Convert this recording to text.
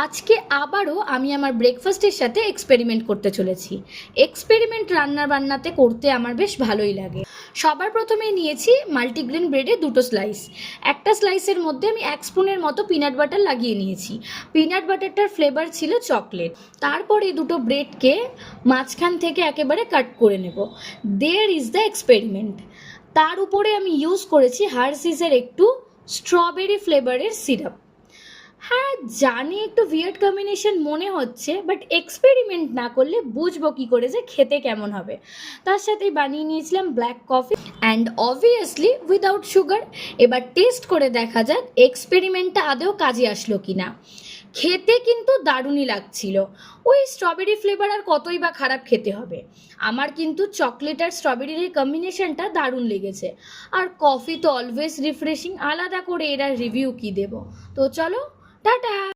আজকে আবারও আমি আমার ব্রেকফাস্টের সাথে এক্সপেরিমেন্ট করতে চলেছি। এক্সপেরিমেন্ট রান্নাবান্নাতে করতে আমার বেশ ভালোই লাগে। সবার প্রথমে নিয়েছি মাল্টিগ্রেন ব্রেডে 2টো স্লাইস। একটা স্লাইসের মধ্যে আমি 1 স্পুনের মতো পিনাট বাটার লাগিয়ে নিয়েছি। পিনাট বাটারটার ফ্লেভার ছিল চকলেট। তারপরে দুটো ব্রেডকে মাঝখান থেকে একেবারে কাট করে নেব। There is the experiment. তার উপরে আমি ইউজ করেছি হার্শিসের একটু স্ট্রবেরি ফ্লেভারের সিরাপ। হ্যাঁ, জানি একটু উইয়ার্ড কম্বিনেশন মনে হচ্ছে, বাট এক্সপেরিমেন্ট না করলে বুঝবো কী করে যে খেতে কেমন হবে। তার সাথেই বানিয়ে নিয়েছিলাম black coffee and obviously without sugar. এবার টেস্ট করে দেখা যাক এক্সপেরিমেন্টটা আদৌ কাজে আসলো কি না। খেতে কিন্তু দারুণই লাগছিল। ওই স্ট্রবেরি ফ্লেভার আর কতই বা খারাপ খেতে হবে। আমার কিন্তু চকলেট আর স্ট্রবেরির এই কম্বিনেশনটা দারুণ লেগেছে। আর কফি তো অলওয়েজ রিফ্রেশিং, আলাদা করে এরা রিভিউ কি দেব। তো চলো, টাটা।